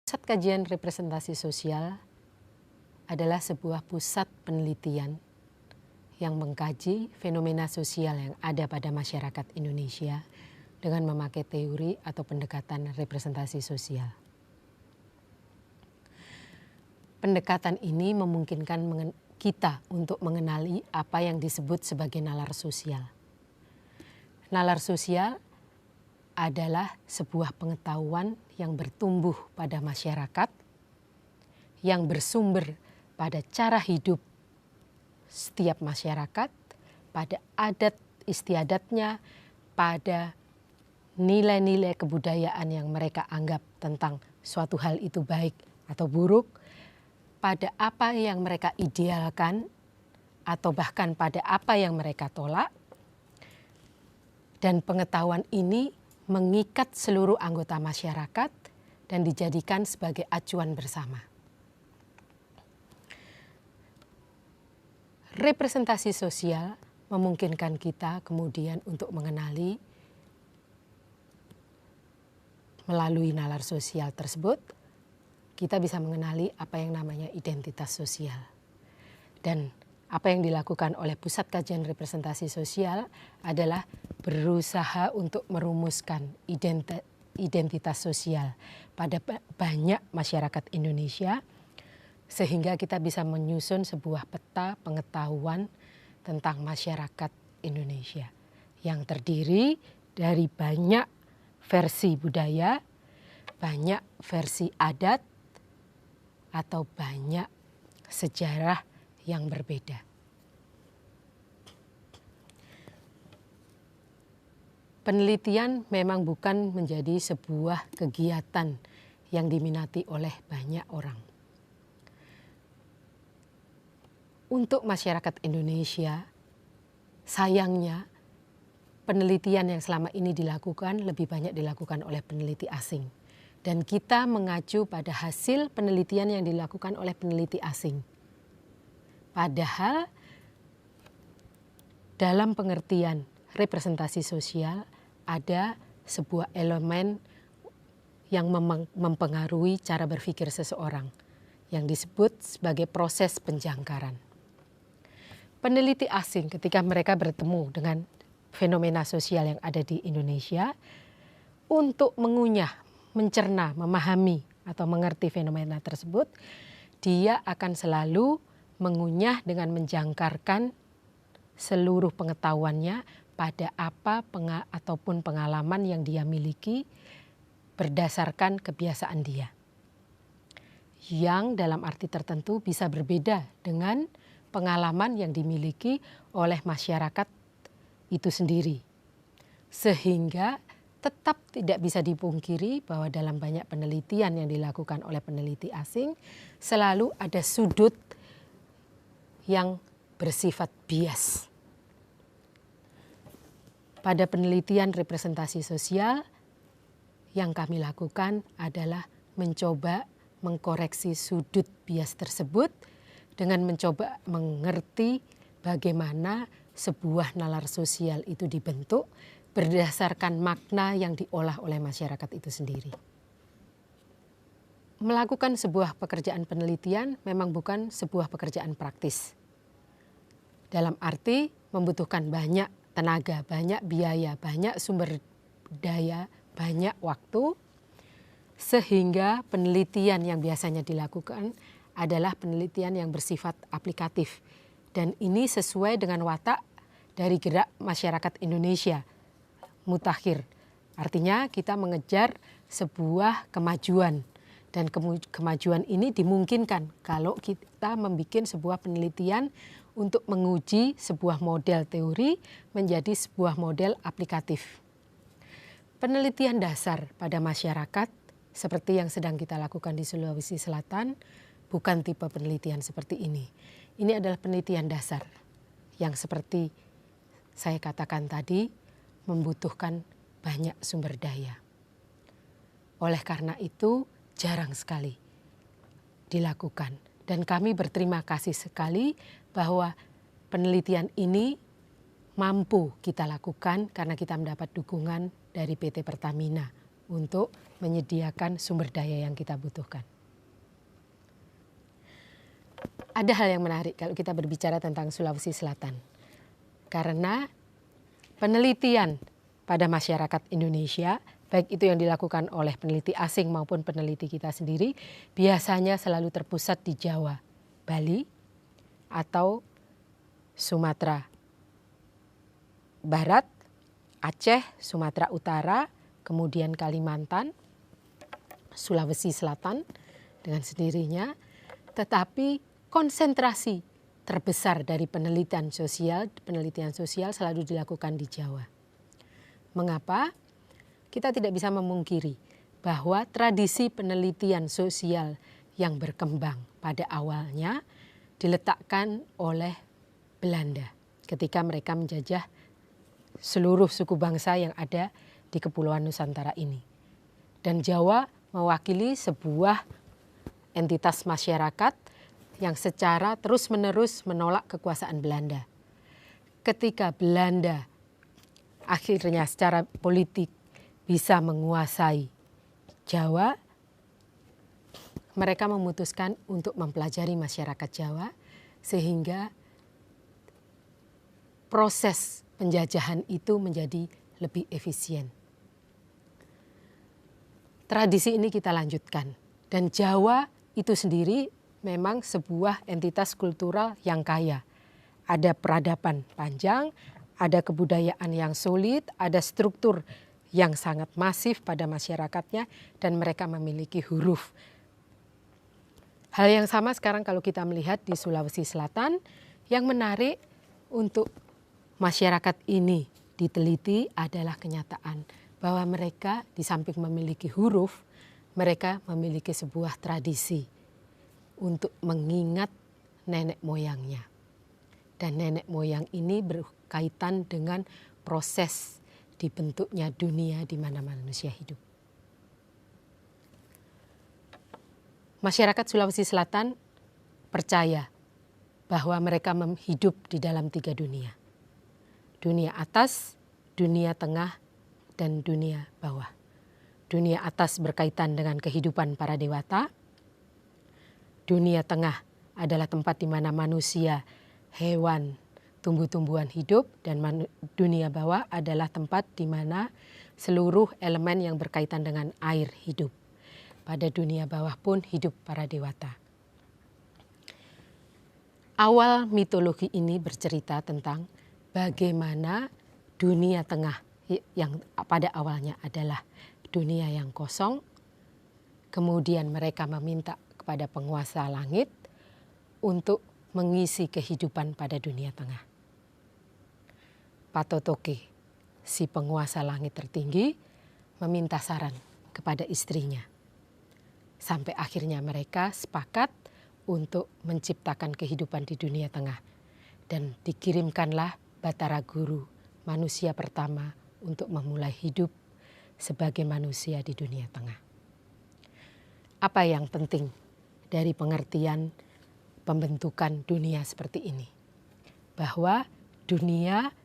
Pusat Kajian Representasi Sosial adalah sebuah pusat penelitian yang mengkaji fenomena sosial yang ada pada masyarakat Indonesia dengan memakai teori atau pendekatan representasi sosial. Pendekatan ini memungkinkan kita untuk mengenali apa yang disebut sebagai nalar sosial. Nalar sosial adalah sebuah pengetahuan yang bertumbuh pada masyarakat, yang bersumber pada cara hidup setiap masyarakat, pada adat istiadatnya, pada nilai-nilai kebudayaan yang mereka anggap tentang suatu hal itu baik atau buruk, pada apa yang mereka idealkan, atau bahkan pada apa yang mereka tolak. Dan pengetahuan ini mengikat seluruh anggota masyarakat dan dijadikan sebagai acuan bersama. Representasi sosial memungkinkan kita kemudian untuk mengenali melalui nalar sosial tersebut, kita bisa mengenali apa yang namanya identitas sosial. Dan apa yang dilakukan oleh Pusat Kajian Representasi Sosial adalah berusaha untuk merumuskan identitas sosial pada banyak masyarakat Indonesia, sehingga kita bisa menyusun sebuah peta pengetahuan tentang masyarakat Indonesia yang terdiri dari banyak versi budaya, banyak versi adat, atau banyak sejarah yang berbeda. Penelitian memang bukan menjadi sebuah kegiatan yang diminati oleh banyak orang. Untuk masyarakat Indonesia, sayangnya penelitian yang selama ini dilakukan lebih banyak dilakukan oleh peneliti asing. Dan kita mengacu pada hasil penelitian yang dilakukan oleh peneliti asing. Padahal dalam pengertian representasi sosial ada sebuah elemen yang mempengaruhi cara berpikir seseorang yang disebut sebagai proses penjangkaran. Peneliti asing ketika mereka bertemu dengan fenomena sosial yang ada di Indonesia, untuk mengunyah, mencerna, memahami atau mengerti fenomena tersebut, dia akan selalu mengunyah dengan menjangkarkan seluruh pengetahuannya pada apa ataupun pengalaman yang dia miliki berdasarkan kebiasaan dia. Yang dalam arti tertentu bisa berbeda dengan pengalaman yang dimiliki oleh masyarakat itu sendiri. Sehingga tetap tidak bisa dipungkiri bahwa dalam banyak penelitian yang dilakukan oleh peneliti asing selalu ada sudut yang bersifat bias. Pada penelitian representasi sosial yang kami lakukan adalah mencoba mengkoreksi sudut bias tersebut dengan mencoba mengerti bagaimana sebuah nalar sosial itu dibentuk berdasarkan makna yang diolah oleh masyarakat itu sendiri. Melakukan sebuah pekerjaan penelitian memang bukan sebuah pekerjaan praktis. Dalam arti membutuhkan banyak tenaga, banyak biaya, banyak sumber daya, banyak waktu, sehingga penelitian yang biasanya dilakukan adalah penelitian yang bersifat aplikatif. Dan ini sesuai dengan watak dari gerak masyarakat Indonesia, mutakhir. Artinya kita mengejar sebuah kemajuan. Dan kemajuan ini dimungkinkan kalau kita membuat sebuah penelitian untuk menguji sebuah model teori menjadi sebuah model aplikatif. Penelitian dasar pada masyarakat seperti yang sedang kita lakukan di Sulawesi Selatan bukan tipe penelitian seperti ini. Ini adalah penelitian dasar yang seperti saya katakan tadi membutuhkan banyak sumber daya. Oleh karena itu jarang sekali dilakukan. Dan kami berterima kasih sekali bahwa penelitian ini mampu kita lakukan karena kita mendapat dukungan dari PT Pertamina untuk menyediakan sumber daya yang kita butuhkan. Ada hal yang menarik kalau kita berbicara tentang Sulawesi Selatan. Karena penelitian pada masyarakat Indonesia, baik itu yang dilakukan oleh peneliti asing maupun peneliti kita sendiri, biasanya selalu terpusat di Jawa, Bali, atau Sumatera Barat, Aceh, Sumatera Utara, kemudian Kalimantan, Sulawesi Selatan dengan sendirinya. Tetapi konsentrasi terbesar dari penelitian sosial selalu dilakukan di Jawa. Mengapa? Kita tidak bisa memungkiri bahwa tradisi penelitian sosial yang berkembang pada awalnya diletakkan oleh Belanda ketika mereka menjajah seluruh suku bangsa yang ada di Kepulauan Nusantara ini. Dan Jawa mewakili sebuah entitas masyarakat yang secara terus-menerus menolak kekuasaan Belanda. Ketika Belanda akhirnya secara politik bisa menguasai Jawa, mereka memutuskan untuk mempelajari masyarakat Jawa sehingga proses penjajahan itu menjadi lebih efisien. Tradisi ini kita lanjutkan dan Jawa itu sendiri memang sebuah entitas kultural yang kaya. Ada peradaban panjang, ada kebudayaan yang solid, ada struktur yang sangat masif pada masyarakatnya dan mereka memiliki huruf. Hal yang sama sekarang kalau kita melihat di Sulawesi Selatan, yang menarik untuk masyarakat ini diteliti adalah kenyataan bahwa mereka di samping memiliki huruf, mereka memiliki sebuah tradisi untuk mengingat nenek moyangnya. Dan nenek moyang ini berkaitan dengan proses dibentuknya dunia di mana manusia hidup. Masyarakat Sulawesi Selatan percaya bahwa mereka hidup di dalam 3 dunia. Dunia atas, dunia tengah, dan dunia bawah. Dunia atas berkaitan dengan kehidupan para dewata. Dunia tengah adalah tempat di mana manusia, hewan, tumbuh-tumbuhan hidup, dan dunia bawah adalah tempat di mana seluruh elemen yang berkaitan dengan air hidup. Pada dunia bawah pun hidup para dewata. Awal mitologi ini bercerita tentang bagaimana dunia tengah yang pada awalnya adalah dunia yang kosong, kemudian mereka meminta kepada penguasa langit untuk mengisi kehidupan pada dunia tengah. Patotoke, si penguasa langit tertinggi, meminta saran kepada istrinya. Sampai akhirnya mereka sepakat untuk menciptakan kehidupan di dunia tengah. Dan dikirimkanlah Batara Guru, manusia pertama untuk memulai hidup sebagai manusia di dunia tengah. Apa yang penting dari pengertian pembentukan dunia seperti ini? Bahwa dunia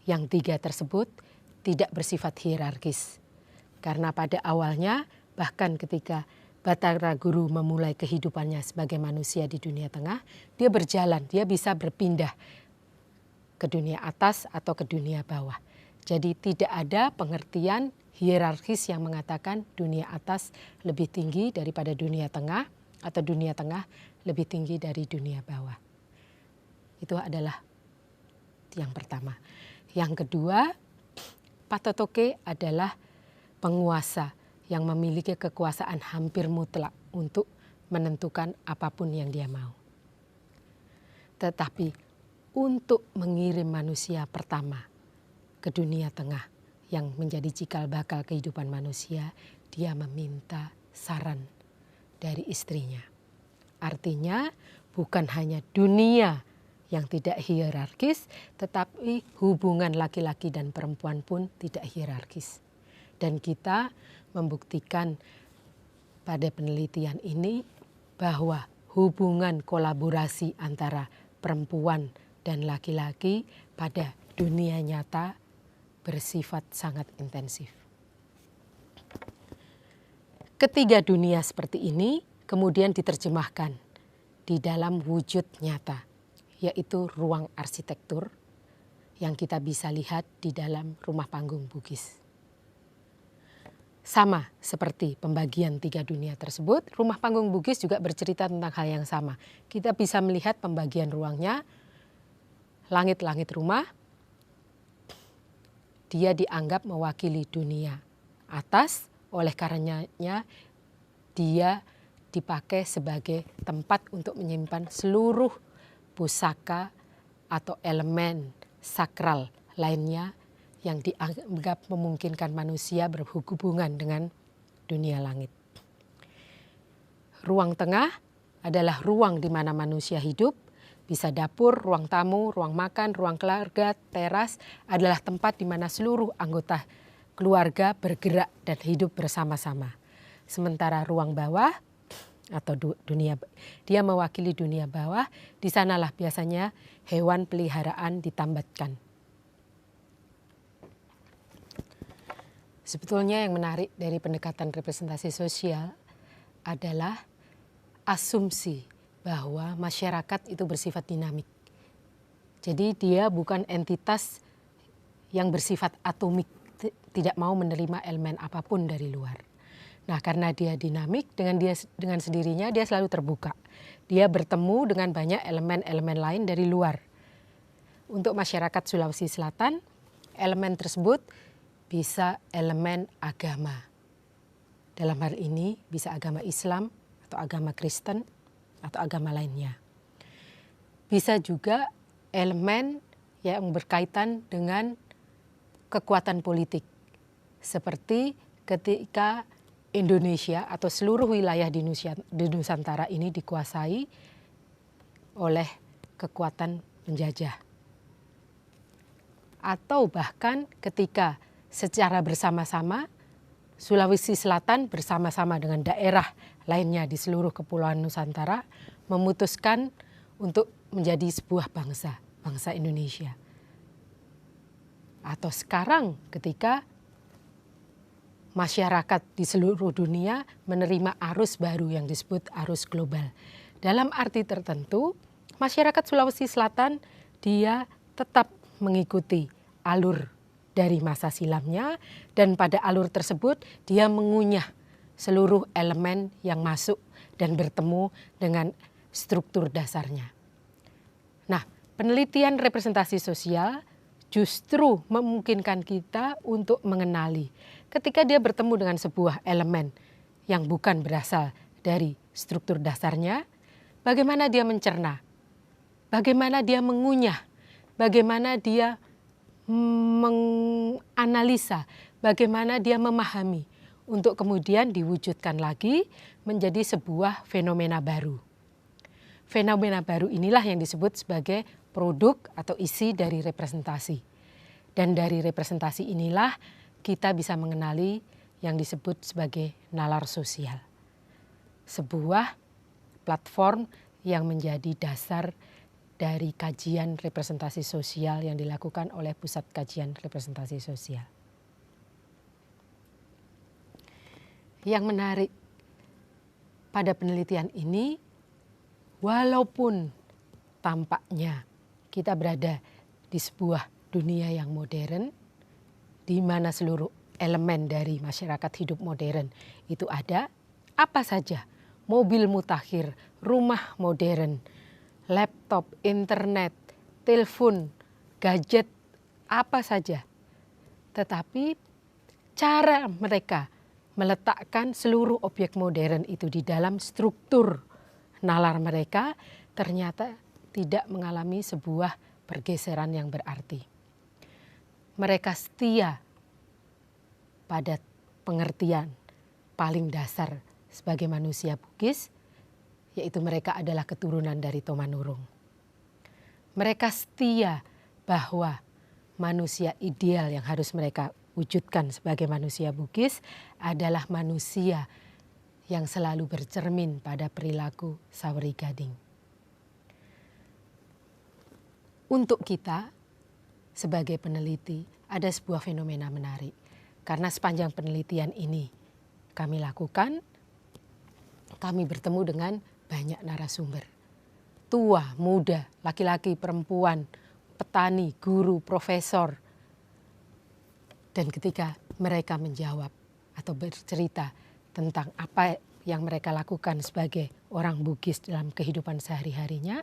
yang 3 tersebut tidak bersifat hierarkis. Karena pada awalnya bahkan ketika Batara Guru memulai kehidupannya sebagai manusia di dunia tengah, dia berjalan, dia bisa berpindah ke dunia atas atau ke dunia bawah. Jadi tidak ada pengertian hierarkis yang mengatakan dunia atas lebih tinggi daripada dunia tengah atau dunia tengah lebih tinggi dari dunia bawah. Itu adalah yang pertama. Yang kedua, Patotoke adalah penguasa yang memiliki kekuasaan hampir mutlak untuk menentukan apapun yang dia mau. Tetapi untuk mengirim manusia pertama ke dunia tengah yang menjadi cikal bakal kehidupan manusia, dia meminta saran dari istrinya. Artinya bukan hanya dunia yang tidak hierarkis, tetapi hubungan laki-laki dan perempuan pun tidak hierarkis. Dan kita membuktikan pada penelitian ini bahwa hubungan kolaborasi antara perempuan dan laki-laki pada dunia nyata bersifat sangat intensif. Ketiga dunia seperti ini kemudian diterjemahkan di dalam wujud nyata, yaitu ruang arsitektur yang kita bisa lihat di dalam rumah panggung Bugis. Sama seperti pembagian tiga dunia tersebut, rumah panggung Bugis juga bercerita tentang hal yang sama. Kita bisa melihat pembagian ruangnya, langit-langit rumah, dia dianggap mewakili dunia atas, oleh karenanya dia dipakai sebagai tempat untuk menyimpan seluruh pusaka atau elemen sakral lainnya yang dianggap memungkinkan manusia berhubungan dengan dunia langit. Ruang tengah adalah ruang di mana manusia hidup, bisa dapur, ruang tamu, ruang makan, ruang keluarga, teras adalah tempat di mana seluruh anggota keluarga bergerak dan hidup bersama-sama. Sementara ruang bawah atau dunia, dia mewakili dunia bawah, di sanalah biasanya hewan peliharaan ditambatkan. Sebetulnya yang menarik dari pendekatan representasi sosial adalah asumsi bahwa masyarakat itu bersifat dinamik. Jadi dia bukan entitas yang bersifat atomik, tidak mau menerima elemen apapun dari luar. Nah, karena dia dinamik, dengan sendirinya dia selalu terbuka. Dia bertemu dengan banyak elemen-elemen lain dari luar. Untuk masyarakat Sulawesi Selatan, elemen tersebut bisa elemen agama. Dalam hal ini bisa agama Islam atau agama Kristen atau agama lainnya. Bisa juga elemen yang berkaitan dengan kekuatan politik. Seperti ketika Indonesia atau seluruh wilayah di Nusantara ini dikuasai oleh kekuatan penjajah. Atau bahkan ketika secara bersama-sama Sulawesi Selatan bersama-sama dengan daerah lainnya di seluruh kepulauan Nusantara memutuskan untuk menjadi sebuah bangsa, bangsa Indonesia. Atau sekarang ketika masyarakat di seluruh dunia menerima arus baru yang disebut arus global. Dalam arti tertentu, masyarakat Sulawesi Selatan dia tetap mengikuti alur dari masa silamnya, dan pada alur tersebut dia mengunyah seluruh elemen yang masuk dan bertemu dengan struktur dasarnya. Nah, penelitian representasi sosial justru memungkinkan kita untuk mengenali ketika dia bertemu dengan sebuah elemen yang bukan berasal dari struktur dasarnya, bagaimana dia mencerna, bagaimana dia mengunyah, bagaimana dia menganalisa, bagaimana dia memahami untuk kemudian diwujudkan lagi menjadi sebuah fenomena baru. Fenomena baru inilah yang disebut sebagai produk atau isi dari representasi. Dan dari representasi inilah kita bisa mengenali yang disebut sebagai nalar sosial. Sebuah platform yang menjadi dasar dari kajian representasi sosial yang dilakukan oleh Pusat Kajian Representasi Sosial. Yang menarik pada penelitian ini, walaupun tampaknya kita berada di sebuah dunia yang modern, di mana seluruh elemen dari masyarakat hidup modern itu ada, apa saja, mobil mutakhir, rumah modern, laptop, internet, telepon, gadget, apa saja. Tetapi cara mereka meletakkan seluruh objek modern itu di dalam struktur nalar mereka ternyata tidak mengalami sebuah pergeseran yang berarti. Mereka setia pada pengertian paling dasar sebagai manusia Bugis, yaitu mereka adalah keturunan dari Tomanurung. Mereka setia bahwa manusia ideal yang harus mereka wujudkan sebagai manusia Bugis adalah manusia yang selalu bercermin pada perilaku Saweri Gading. Untuk kita sebagai peneliti ada sebuah fenomena menarik. Karena sepanjang penelitian ini kami lakukan, kami bertemu dengan banyak narasumber. Tua, muda, laki-laki, perempuan, petani, guru, profesor. Dan ketika mereka menjawab atau bercerita tentang apa yang mereka lakukan sebagai orang Bugis dalam kehidupan sehari-harinya,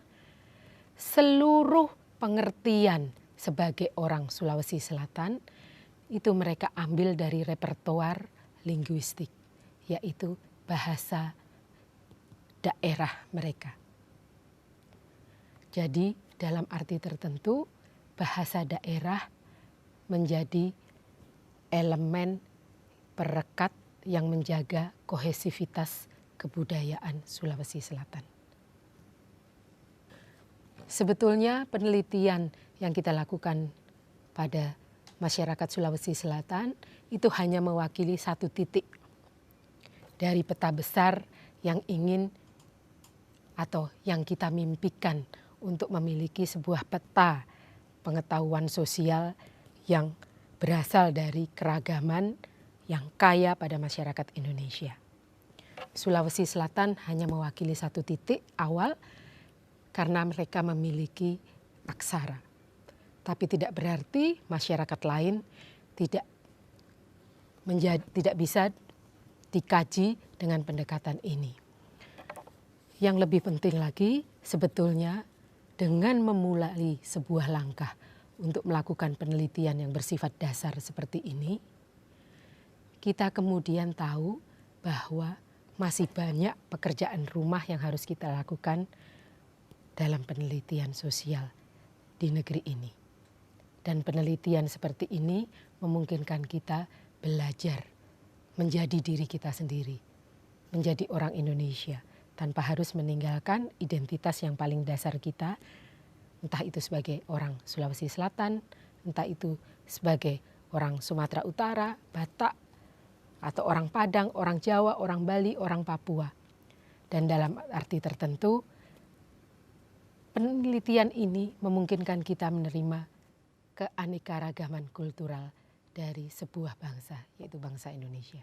seluruh pengertian sebagai orang Sulawesi Selatan itu mereka ambil dari repertoar linguistik, yaitu bahasa daerah mereka. Jadi dalam arti tertentu bahasa daerah menjadi elemen perekat yang menjaga kohesivitas kebudayaan Sulawesi Selatan. Sebetulnya penelitian yang kita lakukan pada masyarakat Sulawesi Selatan itu hanya mewakili satu titik dari peta besar yang ingin atau yang kita mimpikan untuk memiliki sebuah peta pengetahuan sosial yang berasal dari keragaman yang kaya pada masyarakat Indonesia. Sulawesi Selatan hanya mewakili satu titik awal karena mereka memiliki aksara. Tapi tidak berarti masyarakat lain tidak bisa dikaji dengan pendekatan ini. Yang lebih penting lagi sebetulnya dengan memulai sebuah langkah untuk melakukan penelitian yang bersifat dasar seperti ini, kita kemudian tahu bahwa masih banyak pekerjaan rumah yang harus kita lakukan dalam penelitian sosial di negeri ini. Dan penelitian seperti ini memungkinkan kita belajar menjadi diri kita sendiri, menjadi orang Indonesia, tanpa harus meninggalkan identitas yang paling dasar kita, entah itu sebagai orang Sulawesi Selatan, entah itu sebagai orang Sumatera Utara, Batak, atau orang Padang, orang Jawa, orang Bali, orang Papua. Dan dalam arti tertentu, penelitian ini memungkinkan kita menerima keanekaragaman kultural dari sebuah bangsa, yaitu bangsa Indonesia.